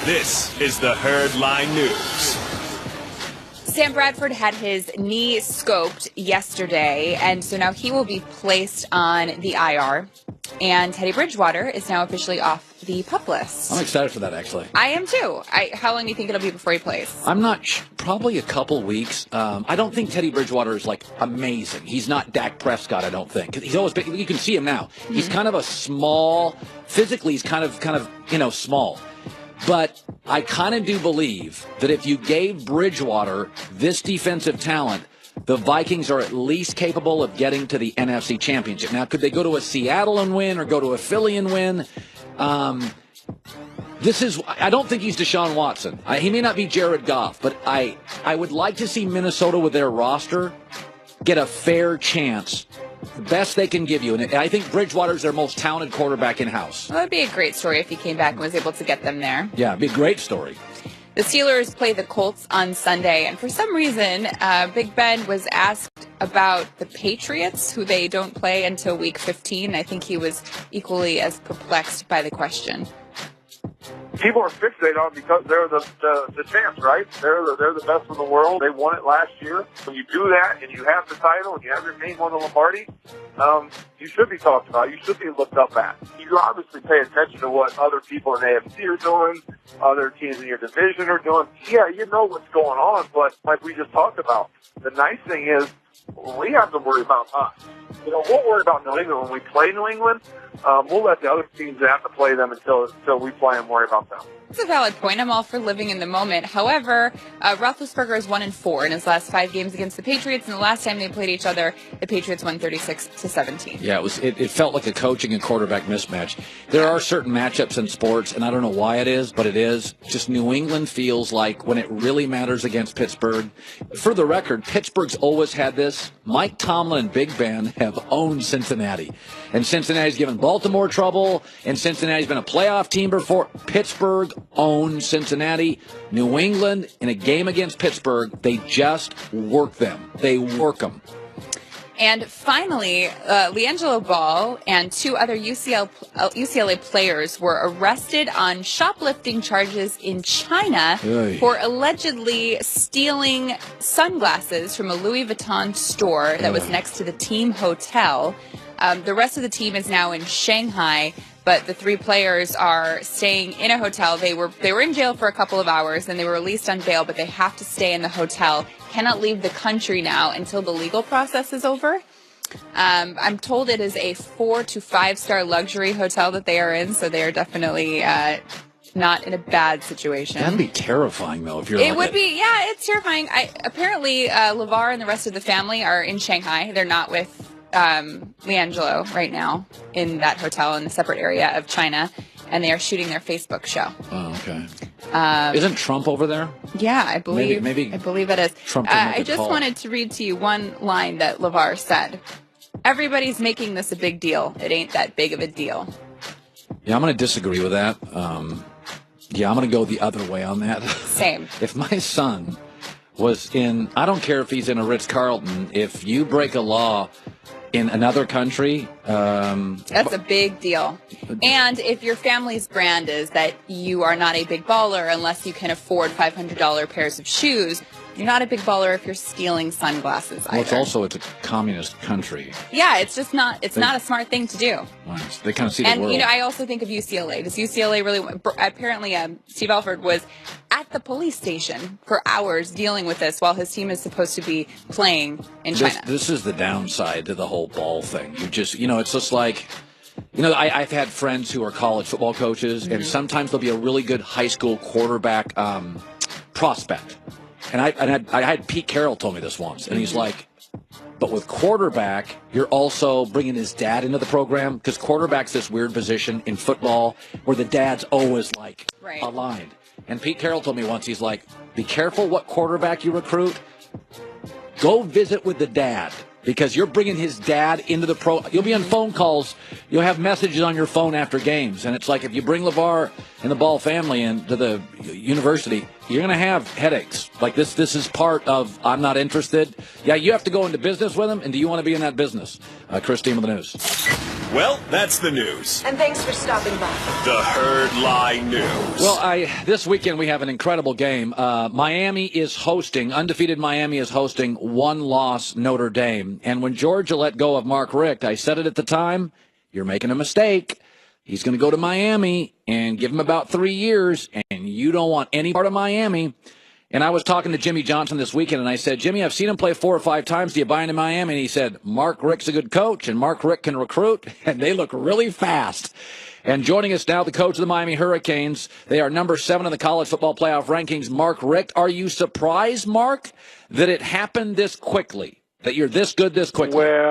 This is the Herd Line News. Sam Bradford had his knee scoped yesterday, and so now he will be placed on the IR. And Teddy Bridgewater is now officially off the PUP list. I'm excited for that, actually. I am too. How long do you think it'll be before he plays? I'm not probably a couple weeks. I don't think Teddy Bridgewater is, amazing. He's not Dak Prescott, I don't think. He's always been, you can see him now. Mm-hmm. He's kind of a small, physically he's kind of, small. But I kind of do believe that if you gave Bridgewater this defensive talent, the Vikings are at least capable of getting to the NFC Championship. Now, could they go to a Seattle and win or go to a Philly and win? I don't think he's Deshaun Watson. He may not be Jared Goff, but I would like to see Minnesota with their roster get a fair chance. The best they can give you. And I think Bridgewater's their most talented quarterback in-house. Well, that would be a great story if he came back and was able to get them there. Yeah, it'd be a great story. The Steelers play the Colts on Sunday, and for some reason, Big Ben was asked about the Patriots, who they don't play until Week 15. I think he was equally as perplexed by the question. People are fixated on because they're the champs, right? They're the best in the world. They won it last year. When you do that and you have the title and you have your name on the Lombardi, you should be talked about. You should be looked up at. You obviously pay attention to what other people in AFC are doing, other teams in your division are doing. Yeah, you know what's going on, but like we just talked about, the nice thing is we have to worry about us. We'll worry about New England when we play New England. We'll let the other teams have to play them until we play and worry about them. That's a valid point. I'm all for living in the moment. However, Roethlisberger is 1-4 in his last 5 games against the Patriots, and the last time they played each other, the Patriots won 36-17. Yeah, it felt like a coaching and quarterback mismatch. There are certain matchups in sports, and I don't know why it is, but it is. Just New England feels like when it really matters against Pittsburgh. For the record, Pittsburgh's always had this. Mike Tomlin and Big Ben have owned Cincinnati. And Cincinnati's given Baltimore trouble, and Cincinnati's been a playoff team before. Pittsburgh owns Cincinnati. New England, in a game against Pittsburgh, they just work them. They work them. And finally, LiAngelo Ball and 2 other UCLA players were arrested on shoplifting charges in China for allegedly stealing sunglasses from a Louis Vuitton store that was next to the team hotel. The rest of the team is now in Shanghai, but the 3 players are staying in a hotel. They were in jail for a couple of hours, then they were released on bail, but they have to stay in the hotel. Cannot leave the country now until the legal process is over. I'm told it is a 4 to 5 star luxury hotel that they are in, so they are definitely not in a bad situation. That'd be terrifying, though, if you're It would be, yeah, it's terrifying. Apparently, LeVar and the rest of the family are in Shanghai. They're not with LiAngelo right now in that hotel in a separate area of China, and they are shooting their Facebook show. Oh, okay. Isn't Trump over there? Yeah, I believe. Maybe I believe it is. Trump I just wanted to read to you one line that LeVar said. Everybody's making this a big deal. It ain't that big of a deal. Yeah, I'm going to disagree with that. I'm going to go the other way on that. Same. If my son was in, I don't care if he's in a Ritz-Carlton, if you break a law in another country, that's a big deal. And if your family's brand is that you are not a big baller unless you can afford $500 pairs of shoes, you're not a big baller if you're stealing sunglasses either. Well, it's a communist country. Yeah, it's just not, it's not a smart thing to do. Right. They kind of see the world. And, I also think of UCLA. Does UCLA really, apparently Steve Alford was at the police station for hours dealing with this while his team is supposed to be playing in China. This is the downside to the whole ball thing. You just, it's just like, I've had friends who are college football coaches, and sometimes there'll be a really good high school quarterback prospect. And I had Pete Carroll told me this once, and he's like, but with quarterback, you're also bringing his dad into the program, because quarterback's this weird position in football where the dad's always aligned. And Pete Carroll told me once, he's like, be careful what quarterback you recruit. Go visit with the dad, because you're bringing his dad into the pro. You'll be on phone calls. You'll have messages on your phone after games. And it's like if you bring LeVar and the Ball family into the university, you're going to have headaches. Like this is part of I'm not interested. Yeah, you have to go into business with him. And do you want to be in that business? Christine with the news. Well, that's the news. And thanks for stopping by. The Herd Line News. Well, this weekend we have an incredible game. Undefeated Miami is hosting one-loss Notre Dame. And when Georgia let go of Mark Richt, I said it at the time, you're making a mistake. He's going to go to Miami and give him about 3 years, and you don't want any part of Miami. And I was talking to Jimmy Johnson this weekend, and I said, Jimmy, I've seen him play 4 or 5 times. Do you buy into Miami? And he said, Mark Richt's a good coach, and Mark Richt can recruit, and they look really fast. And joining us now, the coach of the Miami Hurricanes. They are number 7 in the college football playoff rankings, Mark Richt. Are you surprised, Mark, that it happened this quickly, that you're this good this quickly? Well,